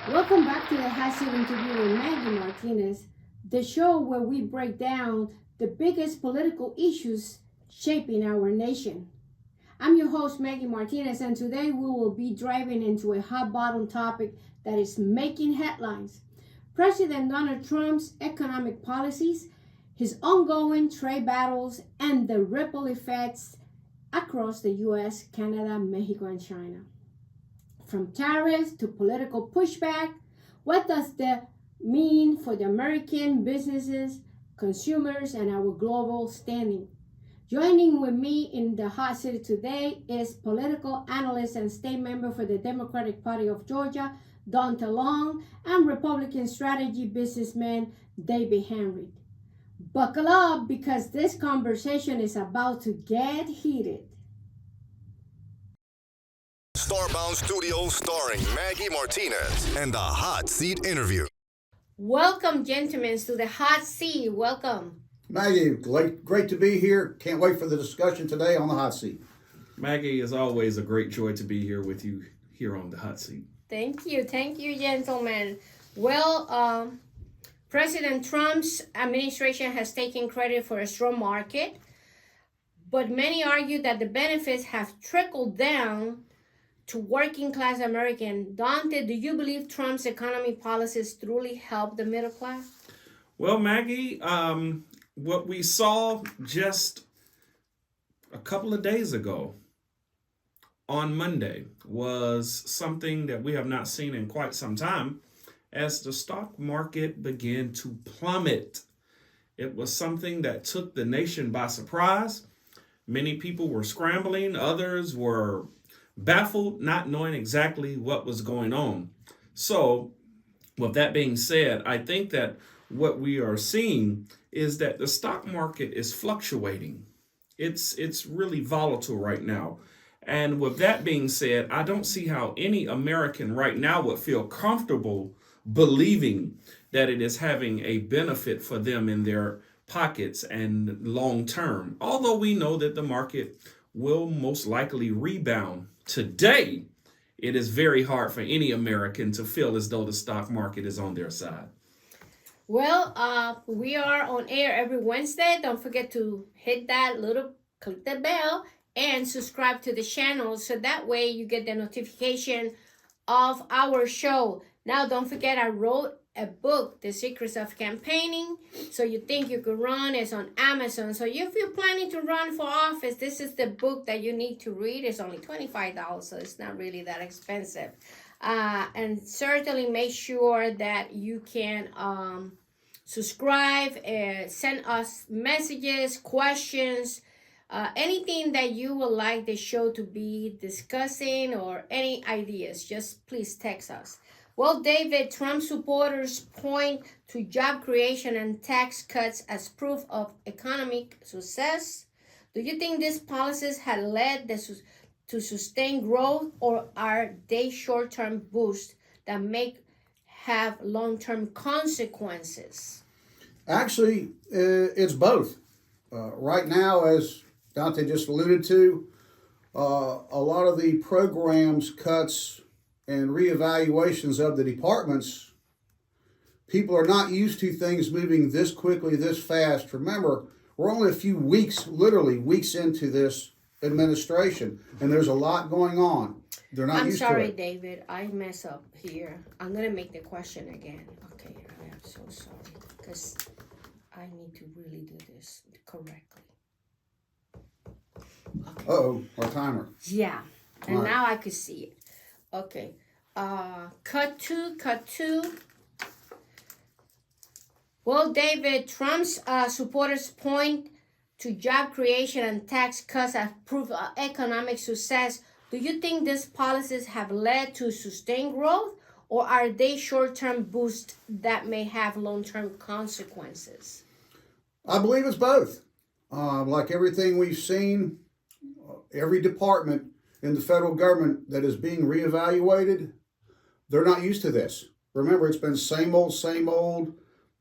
Welcome back to the Hot Seat interview with Maggy Martinez, the show where we break down the biggest political issues shaping our nation. I'm your host, Maggy Martinez, and today we will be driving into a hot button topic that is making headlines. President Donald Trump's economic policies, his ongoing trade battles, and the ripple effects across the US, Canada, Mexico, and China. From tariffs to political pushback, what does that mean for the American businesses, consumers, and our global standing? Joining with me in the hot seat today is political analyst and state member for the Democratic Party of Georgia, Daunta A, and Republican strategy businessman, David Hamrick. Buckle up because this conversation is about to get heated. Starbound Studios starring Maggy Martinez and the Hot Seat Interview. Welcome, gentlemen, to the hot seat. Welcome. Maggy, great to be here. Can't wait for the discussion today on the hot seat. Maggy, it's always a great joy to be here with you here on the hot seat. Thank you, gentlemen. Well, President Trump's administration has taken credit for a strong market, but many argue that the benefits have trickled down to working class American. Daunta, do you believe Trump's economy policies truly help the middle class? Well, Maggy, what we saw just a couple of days ago on Monday was something that we have not seen in quite some time as the stock market began to plummet. It was something that took the nation by surprise. Many people were scrambling, others were baffled, not knowing exactly what was going on. So, with that being said, I think that what we are seeing is that the stock market is fluctuating. It's really volatile right now. And with that being said, I don't see how any American right now would feel comfortable believing that it is having a benefit for them in their pockets and long term. Although we know that the market will most likely rebound. Today, it is very hard for any American to feel as though the stock market is on their side. Well, we are on air every Wednesday. Don't forget to hit that click the bell, and subscribe to the channel so that way you get the notification of our show. Now, don't forget I wrote a book, The Secrets of Campaigning. So you think you could run, it's on Amazon. So if you're planning to run for office, this is the book that you need to read. It's only $25, so it's not really that expensive. And certainly make sure that you can subscribe, send us messages, questions, anything that you would like the show to be discussing or any ideas, just please text us. Well, David, Trump supporters point to job creation and tax cuts as proof of economic success. Do you think these policies had led to sustained growth, or are they short-term boosts that may have long-term consequences? Actually, it's both. Right now, as Dante just alluded to, a lot of the programs, cuts, and reevaluations of the departments, people are not used to things moving this quickly, this fast. Remember, we're only a few weeks, literally weeks into this administration, and there's a lot going on. They're not used to it. I'm sorry, David. I mess up here. I'm going to make the question again. Okay, I am so sorry because I need to really do this correctly. Okay. Uh-oh, our timer. Yeah, and All right. now I could see it. Okay, cut two. Well, David, Trump's supporters point to job creation and tax cuts as proof of economic success. Do you think these policies have led to sustained growth, or are they short-term boosts that may have long-term consequences? I believe it's both. Like everything we've seen, every department in the federal government that is being reevaluated, they're not used to this. Remember, it's been same old,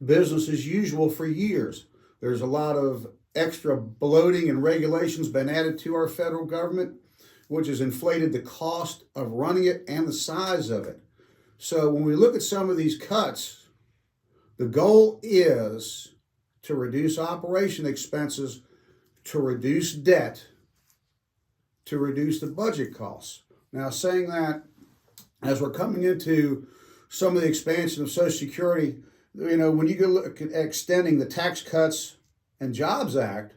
business as usual for years. There's a lot of extra bloating and regulations been added to our federal government, which has inflated the cost of running it and the size of it. So when we look at some of these cuts, the goal is to reduce operation expenses, to reduce debt, to reduce the budget costs. Now, saying that, as we're coming into some of the expansion of Social Security, when you go look at extending the Tax Cuts and Jobs Act,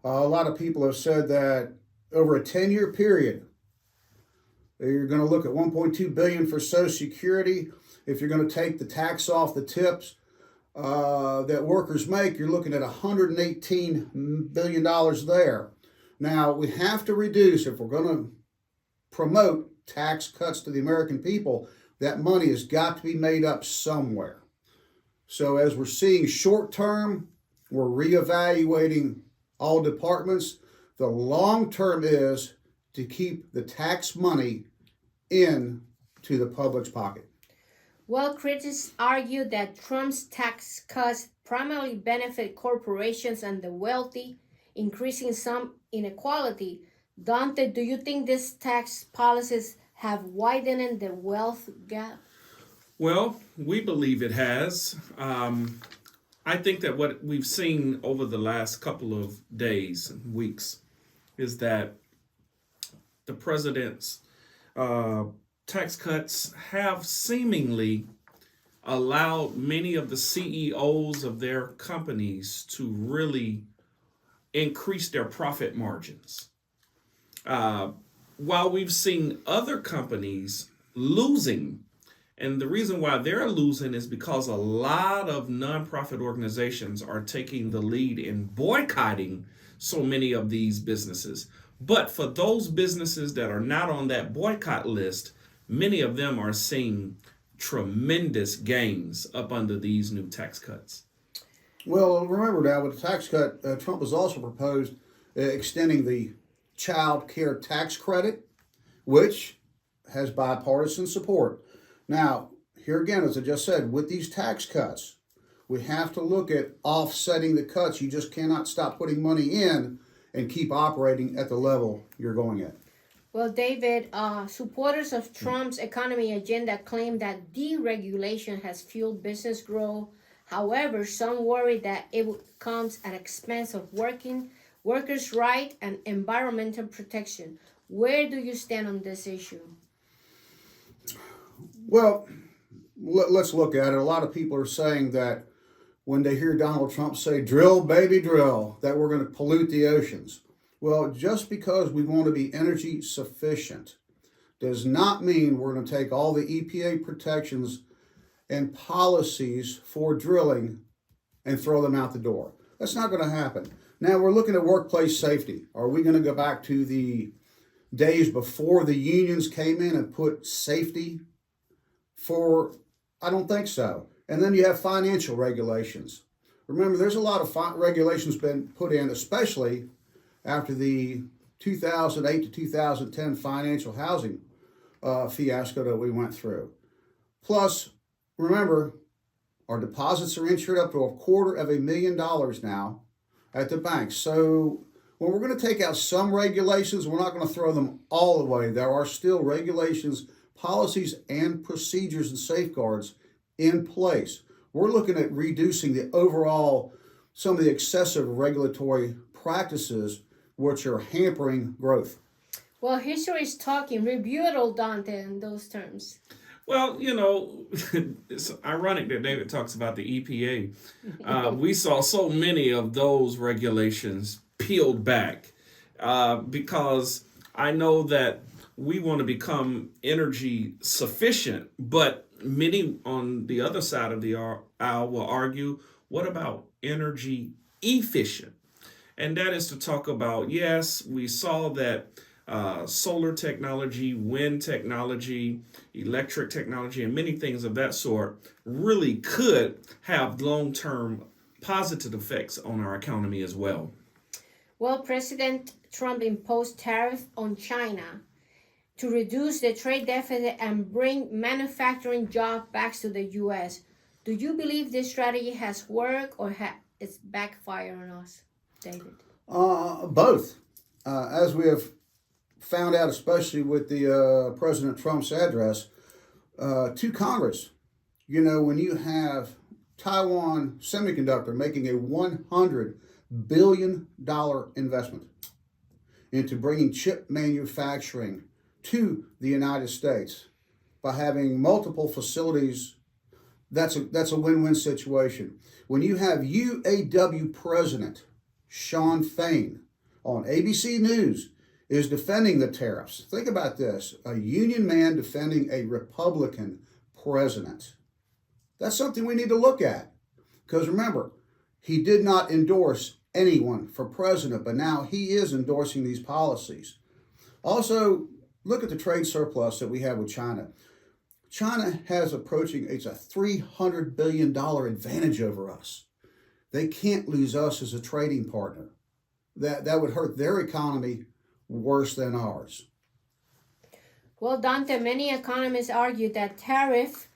a lot of people have said that over a 10-year period, you're going to look at $1.2 billion for Social Security. If you're going to take the tax off the tips that workers make, you're looking at $118 billion there. Now, we have to reduce, if we're going to promote tax cuts to the American people, that money has got to be made up somewhere. So as we're seeing short term, we're reevaluating all departments. The long term is to keep the tax money in to the public's pocket. Well, critics argue that Trump's tax cuts primarily benefit corporations and the wealthy, increasing some inequality. Daunta, do you think these tax policies have widened the wealth gap? Well, we believe it has. I think that what we've seen over the last couple of days and weeks is that the president's tax cuts have seemingly allowed many of the CEOs of their companies to really increase their profit margins. While we've seen other companies losing, and the reason why they're losing is because a lot of nonprofit organizations are taking the lead in boycotting so many of these businesses. But for those businesses that are not on that boycott list, many of them are seeing tremendous gains up under these new tax cuts. Well, remember now, with the tax cut, Trump has also proposed extending the child care tax credit, which has bipartisan support. Now, here again, as I just said, with these tax cuts, we have to look at offsetting the cuts. You just cannot stop putting money in and keep operating at the level you're going at. Well, David, supporters of Trump's economy agenda claim that deregulation has fueled business growth. However, some worry that it comes at expense of workers' rights and environmental protection. Where do you stand on this issue? Well, let's look at it. A lot of people are saying that when they hear Donald Trump say, drill, baby, drill, that we're going to pollute the oceans. Well, just because we want to be energy sufficient does not mean we're going to take all the EPA protections and policies for drilling and throw them out the door. That's not going to happen. Now, we're looking at workplace safety. Are we going to go back to the days before the unions came in and put safety for? I don't think so. And then you have financial regulations. Remember, there's a lot of regulations been put in, especially after the 2008 to 2010 financial housing fiasco that we went through. Plus, remember, our deposits are insured up to $250,000 now at the banks. So when we're going to take out some regulations, we're not going to throw them all away. There are still regulations, policies, and procedures and safeguards in place. We're looking at reducing the overall, some of the excessive regulatory practices which are hampering growth. Well, history is talking. Rebuttal, Daunta, in those terms. Well, it's ironic that David talks about the EPA. We saw so many of those regulations peeled back because I know that we want to become energy sufficient, but many on the other side of the aisle will argue, what about energy efficient? And that is to talk about, yes, we saw that solar technology, wind technology, electric technology, and many things of that sort really could have long-term positive effects on our economy as well. Well, President Trump imposed tariffs on China to reduce the trade deficit and bring manufacturing jobs back to the U.S. Do you believe this strategy has worked or it's backfired on us, David? Both. As we have found out, especially with the President Trump's address, to Congress. You know, when you have Taiwan Semiconductor making a $100 billion investment into bringing chip manufacturing to the United States by having multiple facilities, that's a win-win situation. When you have UAW President Sean Fain on ABC News is defending the tariffs. Think about this, a union man defending a Republican president. That's something we need to look at. Because remember, he did not endorse anyone for president, but now he is endorsing these policies. Also, look at the trade surplus that we have with China. China has approaching, it's a $300 billion advantage over us. They can't lose us as a trading partner. That would hurt their economy worse than ours. Well, Daunta, many economists argue that tariff,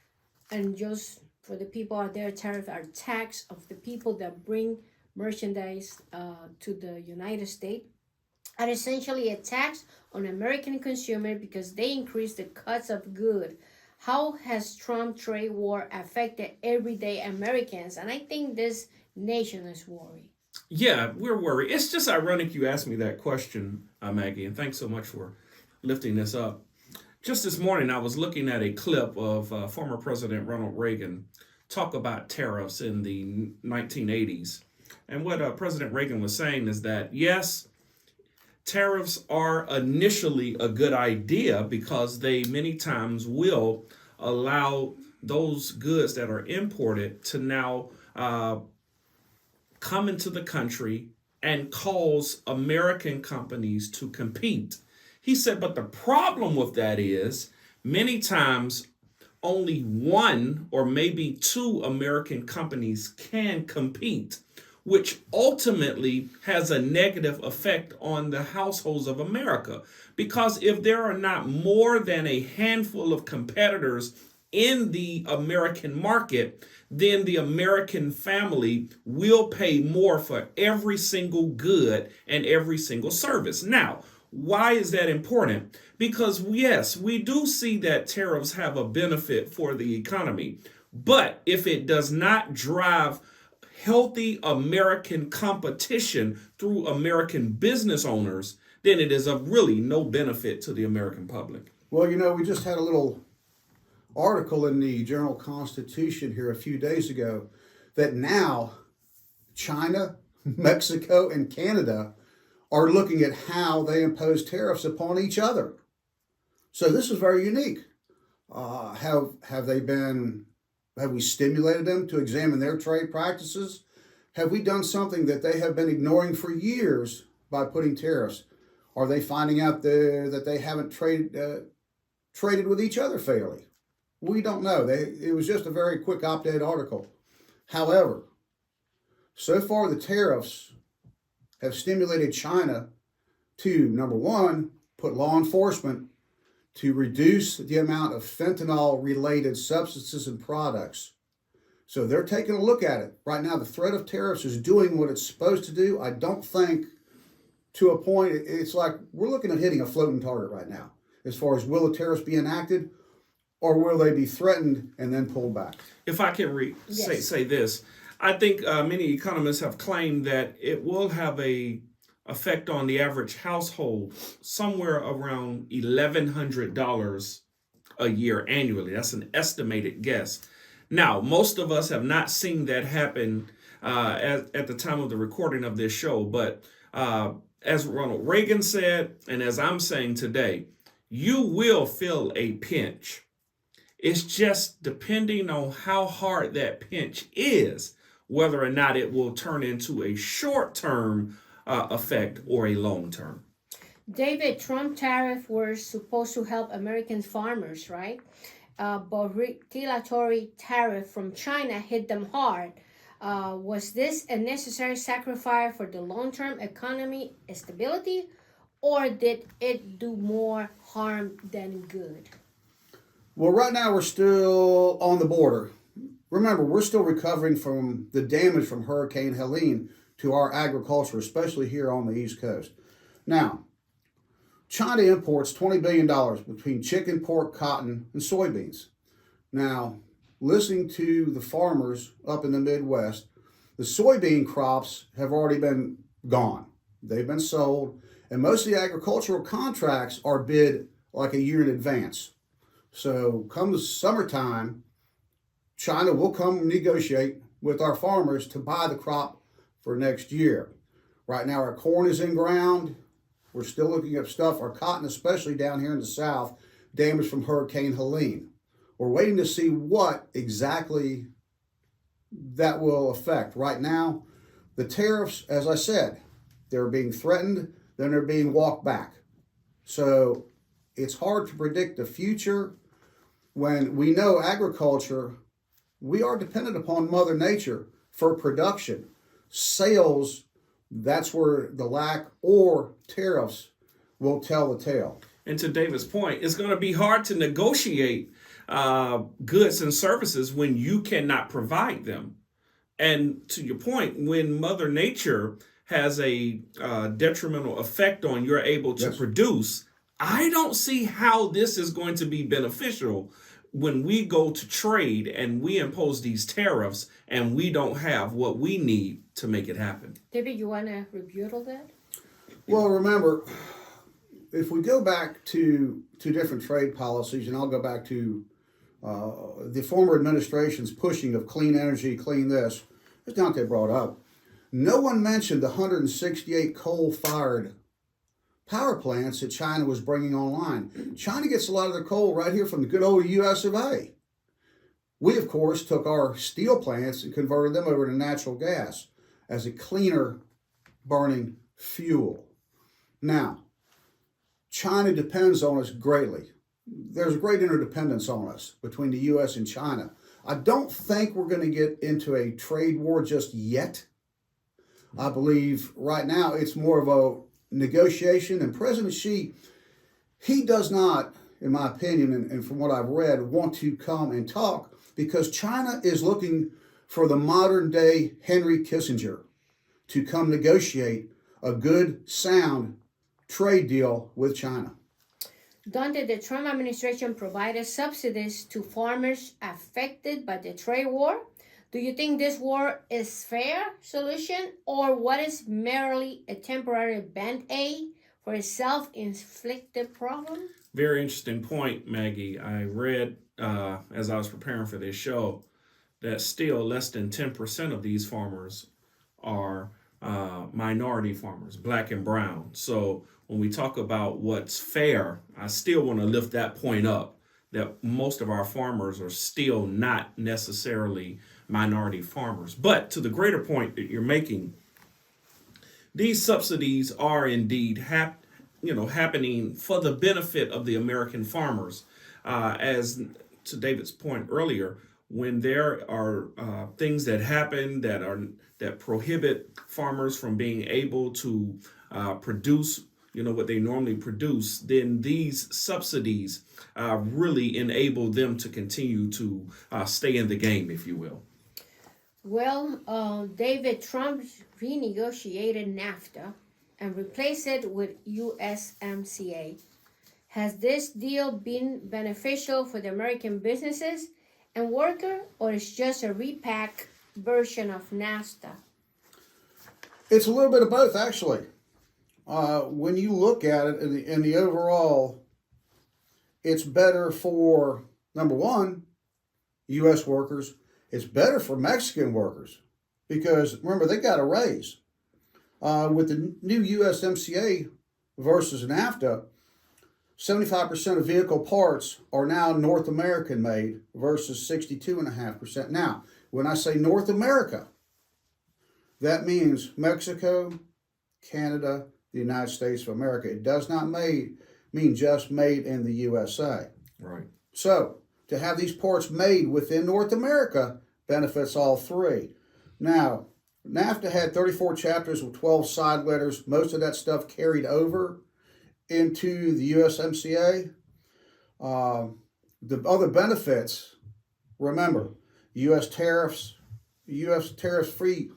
and just for the people out there, tariff are tax of the people that bring merchandise to the United States, are essentially a tax on American consumer because they increase the cost of good. How has Trump trade war affected everyday Americans? And I think this nation is worried. Yeah, we're worried. It's just ironic you asked me that question, Maggie, and thanks so much for lifting this up. Just this morning, I was looking at a clip of former President Ronald Reagan talk about tariffs in the 1980s. And what President Reagan was saying is that, yes, tariffs are initially a good idea because they many times will allow those goods that are imported to now come into the country and cause American companies to compete. He said, but the problem with that is many times only one or maybe two American companies can compete, which ultimately has a negative effect on the households of America. Because if there are not more than a handful of competitors in the American market, then the American family will pay more for every single good and every single service. Now, why is that important? Because yes, we do see that tariffs have a benefit for the economy, but if it does not drive healthy American competition through American business owners, then it is of really no benefit to the American public. Well, you know, we just had a little article in the Journal Constitution here a few days ago that now China, Mexico, and Canada are looking at how they impose tariffs upon each other. So this is very unique. Have we stimulated them to examine their trade practices? Have we done something that they have been ignoring for years by putting tariffs? Are they finding out that they haven't traded with each other fairly? We don't know. It was just a very quick op-ed article. However, so far the tariffs have stimulated China to, number one, put law enforcement to reduce the amount of fentanyl-related substances and products. So they're taking a look at it. Right now, the threat of tariffs is doing what it's supposed to do. I don't think, to a point, it's like we're looking at hitting a floating target right now, as far as will the tariffs be enacted, or will they be threatened and then pulled back? If I can say this, I think many economists have claimed that it will have a effect on the average household somewhere around $1,100 a year annually. That's an estimated guess. Now, most of us have not seen that happen at the time of the recording of this show, but as Ronald Reagan said, and as I'm saying today, you will feel a pinch. It's just depending on how hard that pinch is, whether or not it will turn into a short-term effect or a long-term. David, Trump tariffs were supposed to help American farmers, right? But retaliatory tariff from China hit them hard. Was this a necessary sacrifice for the long-term economy stability, or did it do more harm than good? Well, right now we're still on the border. Remember, we're still recovering from the damage from Hurricane Helene to our agriculture, especially here on the East Coast. Now, China imports $20 billion between chicken, pork, cotton, and soybeans. Now, listening to the farmers up in the Midwest, the soybean crops have already been gone. They've been sold, and most of the agricultural contracts are bid like a year in advance. So come the summertime, China will come negotiate with our farmers to buy the crop for next year. Right now our corn is in ground. We're still looking at stuff, our cotton, especially down here in the south, damaged from Hurricane Helene. We're waiting to see what exactly that will affect. Right now, the tariffs, as I said, they're being threatened, then they're being walked back. So it's hard to predict the future when we know agriculture, we are dependent upon Mother Nature for production. Sales, that's where the lack or tariffs will tell the tale. And to David's point, it's going to be hard to negotiate goods and services when you cannot provide them. And to your point, when Mother Nature has a detrimental effect on you're able to produce, I don't see how this is going to be beneficial when we go to trade and we impose these tariffs and we don't have what we need to make it happen. David, you want to rebuttal that? Well, remember, if we go back to different trade policies, and I'll go back to the former administration's pushing of clean energy, clean this, as Daunta brought up, no one mentioned the 168 coal-fired power plants that China was bringing online. China gets a lot of their coal right here from the good old US of A. We, of course, took our steel plants and converted them over to natural gas as a cleaner burning fuel. Now, China depends on us greatly. There's a great interdependence on us between the U.S. and China. I don't think we're going to get into a trade war just yet. I believe right now it's more of a negotiation, and President Xi, he does not, in my opinion, and from what I've read, want to come and talk because China is looking for the modern day Henry Kissinger to come negotiate a good, sound trade deal with China. Daunta, the Trump administration provided subsidies to farmers affected by the trade war. Do you think this war is fair solution, or what is merely a temporary band-aid for a self-inflicted problem? Very interesting point, Maggie. I read as I was preparing for this show that still less than 10% of these farmers are minority farmers, black and brown. So when we talk about what's fair, I still want to lift that point up, that most of our farmers are still not necessarily minority farmers. But to the greater point that you're making, these subsidies are indeed happening for the benefit of the American farmers. As to David's point earlier, when there are things that happen that prohibit farmers from being able to produce what they normally produce, then these subsidies really enable them to continue to stay in the game, if you will. Well, David, Trump renegotiated NAFTA and replaced it with USMCA. Has this deal been beneficial for the American businesses and worker, or is just a repack version of NAFTA? It's a little bit of both, actually. When you look at it in the overall, it's better for, number one, U.S. workers. It's better for Mexican workers because, remember, they got a raise. With the new USMCA versus NAFTA, 75% of vehicle parts are now North American made versus 62.5%. Now, when I say North America, that means Mexico, Canada, the United States of America. It does not mean just made in the USA. Right. So, to have these parts made within North America benefits all three. Now, NAFTA had 34 chapters with 12 side letters. Most of that stuff carried over into the USMCA. The other benefits, remember, U.S. tariffs free.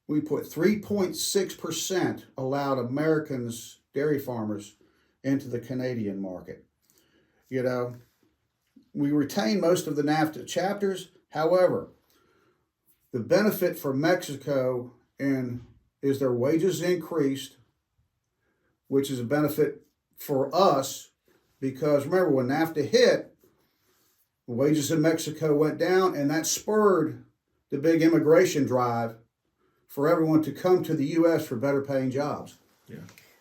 We put 3.6% allowed Americans, dairy farmers, into the Canadian market. we retain most of the NAFTA chapters. However, the benefit for Mexico is their wages increased, which is a benefit for us because remember when NAFTA hit, the wages in Mexico went down, and that spurred the big immigration drive for everyone to come to the U.S. for better paying jobs. Yeah.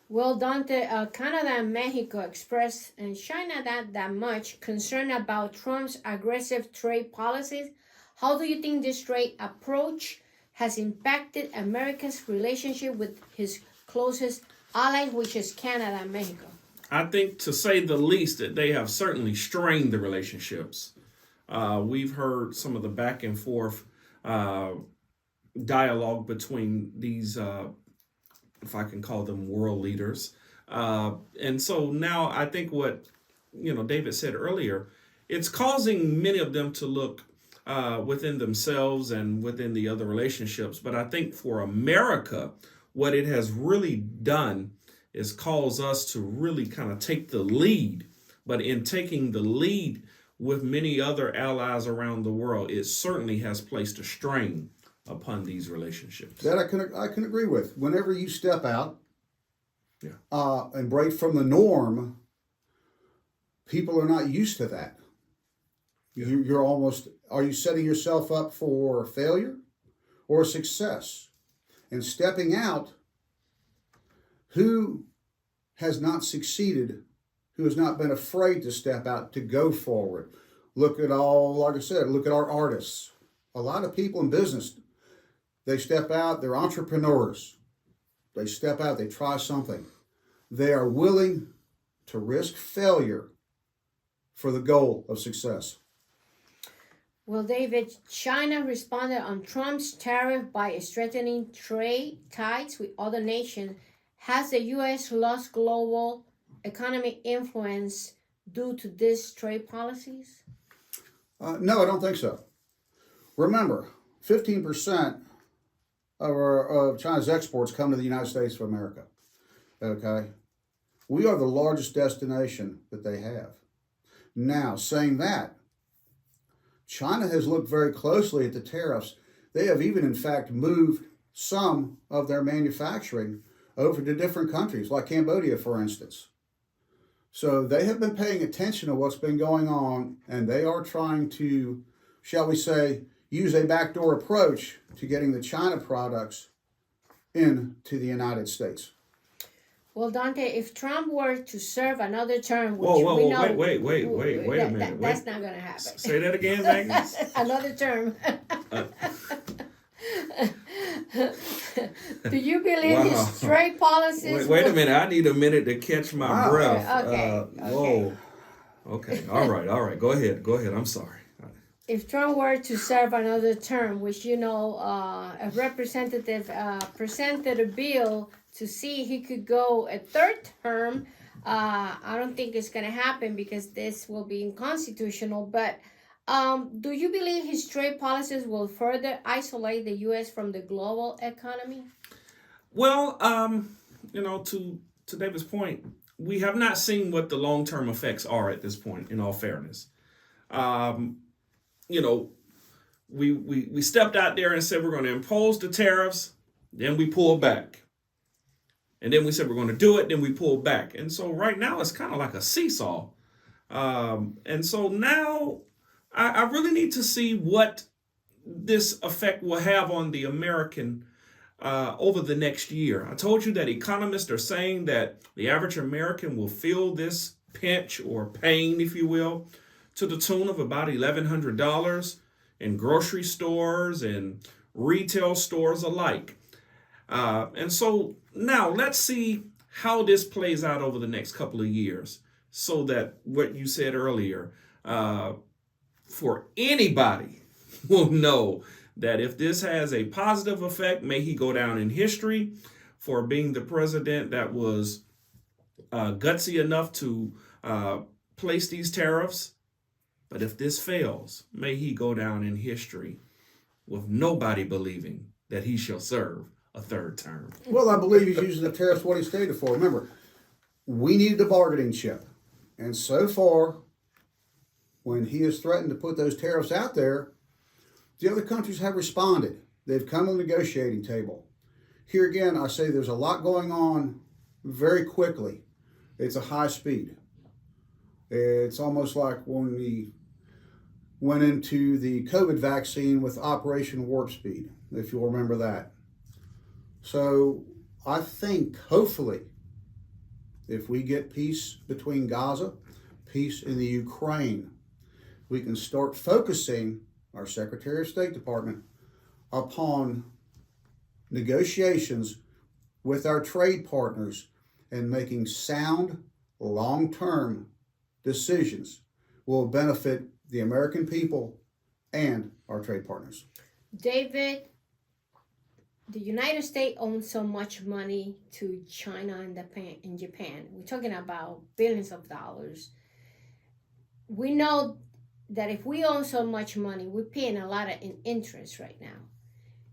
Well, Daunta, Canada and Mexico expressed in China that much concern about Trump's aggressive trade policies. How do you think this trade approach has impacted America's relationship with his closest ally, which is Canada and Mexico? I think, to say the least, that they have certainly strained the relationships. We've heard some of the back and forth dialogue between these, if I can call them world leaders. And so now I think what, David said earlier, it's causing many of them to look within themselves and within the other relationships. But I think for America, what it has really done is cause us to really kind of take the lead. But in taking the lead with many other allies around the world, it certainly has placed a strain upon these relationships. That I can agree with. Whenever you step out Yeah. And break from the norm, people are not used to that. You're almost, are you setting yourself up for failure or success? And stepping out, who has not succeeded, who has not been afraid to step out, to go forward? Look at like I said, look at our artists. A lot of people in business, they step out, they're entrepreneurs. They step out, they try something. They are willing to risk failure for the goal of success. Well, David, China responded on Trump's tariff by strengthening trade ties with other nations. Has the U.S. lost global economic influence due to these trade policies? No, I don't think so. Remember, 15% of China's exports come to the United States of America. Okay? We are the largest destination that they have. Now, saying that, China has looked very closely at the tariffs. They have even, in fact, moved some of their manufacturing over to different countries, like Cambodia, for instance. So they have been paying attention to what's been going on, and they are trying to, shall we say, use a backdoor approach to getting the China products into the United States. Well, Daunta, if Trump were to serve another term, which Whoa, we know, wait a minute. That's not going to happen. Say that again, Maggie. Another term. Do you believe his trade policies? Wait a minute. I need a minute to catch my breath. Okay. Whoa. Okay. All right. Go ahead. I'm sorry. If Trump were to serve another term, which a representative presented a bill to see he could go a third term, I don't think it's going to happen because this will be unconstitutional. But do you believe his trade policies will further isolate the U.S. from the global economy? Well, to David's point, we have not seen what the long-term effects are at this point, in all fairness. We stepped out there and said we're going to impose the tariffs, then we pulled back. And then we said we're going to do it, then we pulled back. And so right now it's kind of like a seesaw. And so now I really need to see what this effect will have on the American over the next year. I told you that economists are saying that the average American will feel this pinch or pain, if you will, to the tune of about $1,100 in grocery stores and retail stores alike. And so now let's see how this plays out over the next couple of years so that what you said earlier, for anybody will know that if this has a positive effect, may he go down in history for being the president that was gutsy enough to place these tariffs. But if this fails, may he go down in history with nobody believing that he shall serve a third term. Well, I believe he's using the tariffs what he stated for. Remember, we needed a bargaining chip. And so far, when he has threatened to put those tariffs out there, the other countries have responded. They've come to the negotiating table. Here again, I say there's a lot going on very quickly. It's a high speed. It's almost like when we went into the COVID vaccine with Operation Warp Speed, if you'll remember that. So I think, hopefully, if we get peace between Gaza, peace in the Ukraine, we can start focusing our Secretary of State Department upon negotiations with our trade partners and making sound, long-term decisions will benefit the American people and our trade partners. David, the United States owns so much money to China and Japan. We're talking about billions of dollars. We know that if we own so much money, we're paying a lot of interest right now.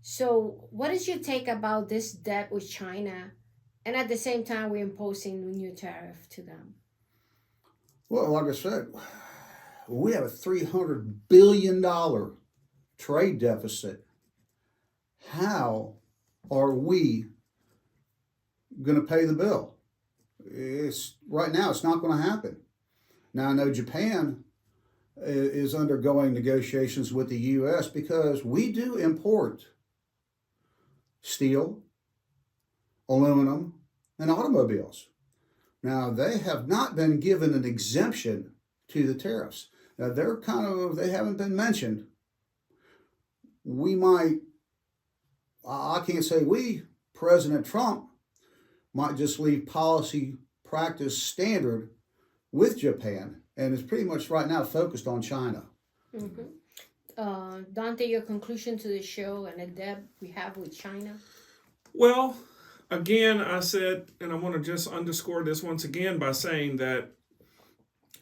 So what is your take about this debt with China, and at the same time we're imposing a new tariff to them? Well, like I said, we have a $300 billion trade deficit. How are we going to pay the bill? Right now, it's not going to happen. Now, I know Japan is undergoing negotiations with the U.S. because we do import steel, aluminum, and automobiles. Now, they have not been given an exemption to the tariffs. Now, they haven't been mentioned. I can't say President Trump might just leave policy practice standard with Japan and is pretty much right now focused on China. Mm-hmm. Daunta, your conclusion to the show and the debt we have with China? Well, again, I said, and I want to just underscore this once again by saying that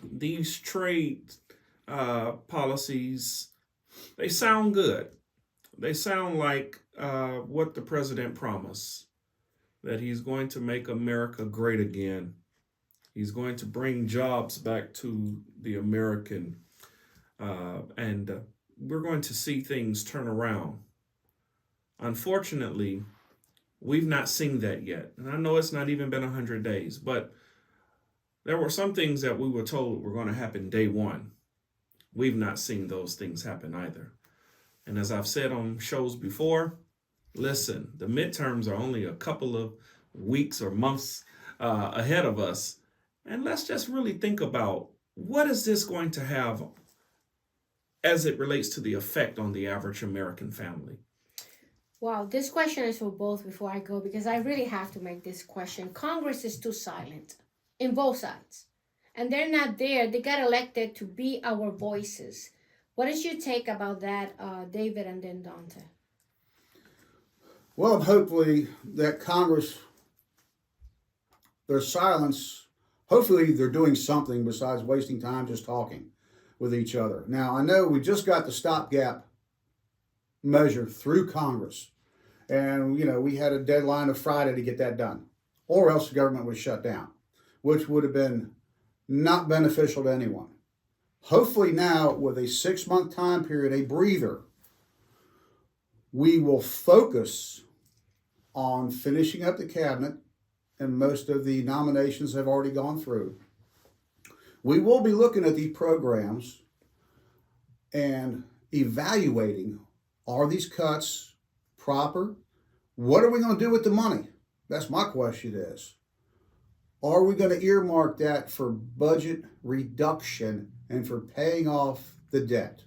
these trade policies, they sound good. They sound like what the president promised, that he's going to make America great again. He's going to bring jobs back to the American, and we're going to see things turn around. Unfortunately, we've not seen that yet. And I know it's not even been 100 days, but there were some things that we were told were going to happen day one. We've not seen those things happen either. And as I've said on shows before, listen, the midterms are only a couple of weeks or months ahead of us. And let's just really think about, what is this going to have as it relates to the effect on the average American family? Wow, this question is for both before I go, because I really have to make this question. Congress is too silent in both sides. And they're not there. They got elected to be our voices. What is your take about that, David, and then Daunta? Well, hopefully that Congress, their silence, hopefully they're doing something besides wasting time just talking with each other. Now, I know we just got the stopgap measure through Congress, and we had a deadline of Friday to get that done, or else the government was shut down, which would have been not beneficial to anyone. Hopefully now, with a 6-month time period, a breather, we will focus on finishing up the cabinet, and most of the nominations have already gone through. We will be looking at these programs and evaluating, are these cuts proper? What are we going to do with the money? That's my question is. Are we going to earmark that for budget reduction and for paying off the debt?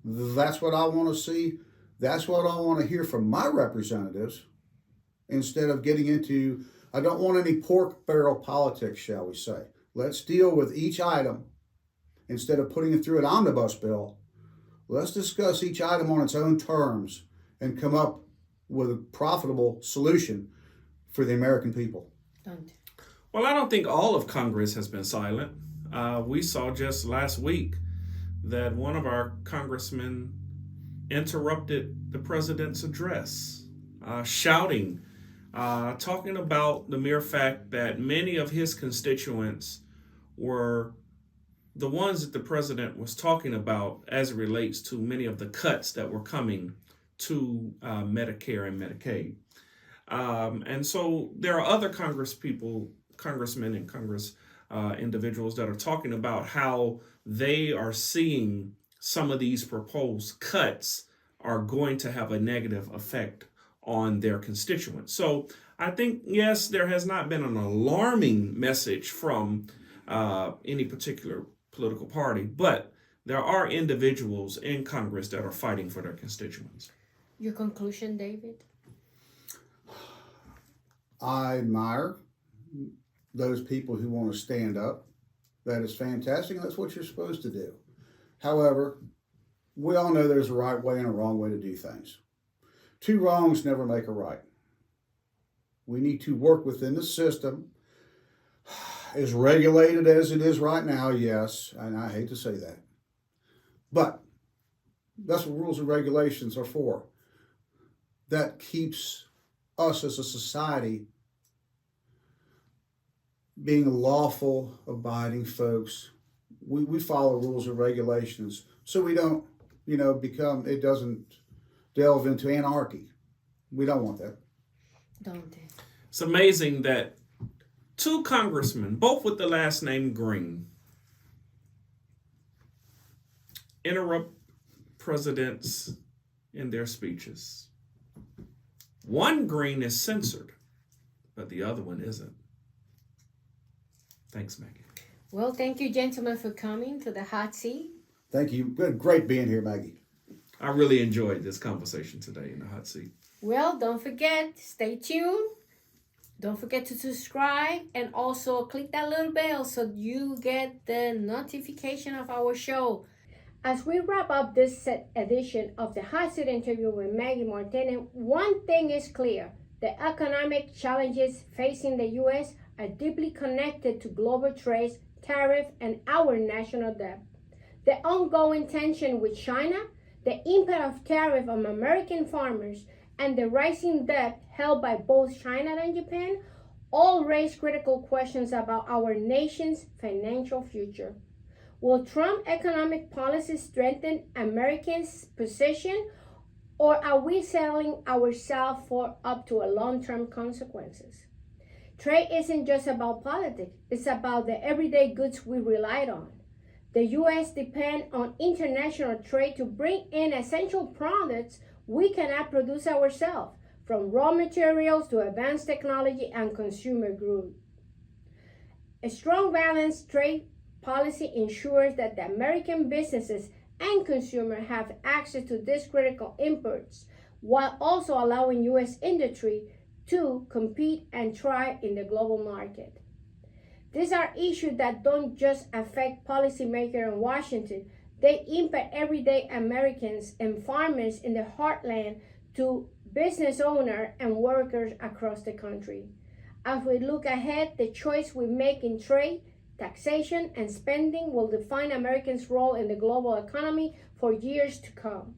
That's what I want to see. That's what I want to hear from my representatives, instead of getting into, I don't want any pork barrel politics, shall we say. Let's deal with each item instead of putting it through an omnibus bill. Let's discuss each item on its own terms and come up with a profitable solution for the American people. Well, I don't think all of Congress has been silent. We saw just last week that one of our congressmen interrupted the president's address, shouting, talking about the mere fact that many of his constituents were the ones that the president was talking about as it relates to many of the cuts that were coming to Medicare and Medicaid. And so there are other congressmen and Congress individuals that are talking about how they are seeing some of these proposed cuts are going to have a negative effect on their constituents. So I think, yes, there has not been an alarming message from any particular political party, but there are individuals in Congress that are fighting for their constituents. Your conclusion, David? I admire those people who want to stand up. That is fantastic. That's what you're supposed to do. However, we all know there's a right way and a wrong way to do things. Two wrongs never make a right. We need to work within the system. As regulated as it is right now, yes, and I hate to say that. But that's what rules and regulations are for. That keeps us as a society being lawful, abiding folks. We follow rules and regulations so we don't, it doesn't delve into anarchy. We don't want that. Don't they? It's amazing that two congressmen, both with the last name Green, interrupt presidents in their speeches. One Green is censored, but the other one isn't. Thanks, Maggie. Well, thank you, gentlemen, for coming to the hot seat. Thank you. Good, great being here, Maggie. I really enjoyed this conversation today in the hot seat. Well, don't forget, stay tuned. Don't forget to subscribe and also click that little bell so you get the notification of our show. As we wrap up this edition of the Hot Seat interview with Maggy Martinez, one thing is clear. The economic challenges facing the U.S. are deeply connected to global trade, tariff, and our national debt. The ongoing tension with China, the impact of tariff on American farmers, and the rising debt held by both China and Japan all raise critical questions about our nation's financial future. Will Trump economic policy strengthen Americans' position, or are we selling ourselves for up to a long-term consequences? Trade isn't just about politics, it's about the everyday goods we relied on. The U.S. depends on international trade to bring in essential products we cannot produce ourselves, from raw materials to advanced technology and consumer goods. A strong balanced trade policy ensures that the American businesses and consumers have access to these critical inputs, while also allowing U.S. industry to compete and thrive in the global market. These are issues that don't just affect policymakers in Washington, they impact everyday Americans and farmers in the heartland to business owners and workers across the country. As we look ahead, the choice we make in trade, taxation, and spending will define Americans' role in the global economy for years to come.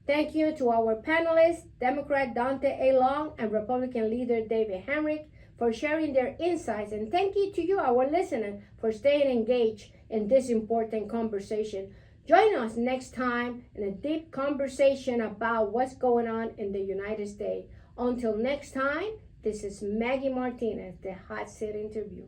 Thank you to our panelists, Democrat Daunta A and Republican leader David Hamrick, for sharing their insights, and thank you to you, our listener, for staying engaged in this important conversation. Join us next time in a deep conversation about what's going on in the United States. Until next time, this is Maggy Martinez, the Hot Seat Interview.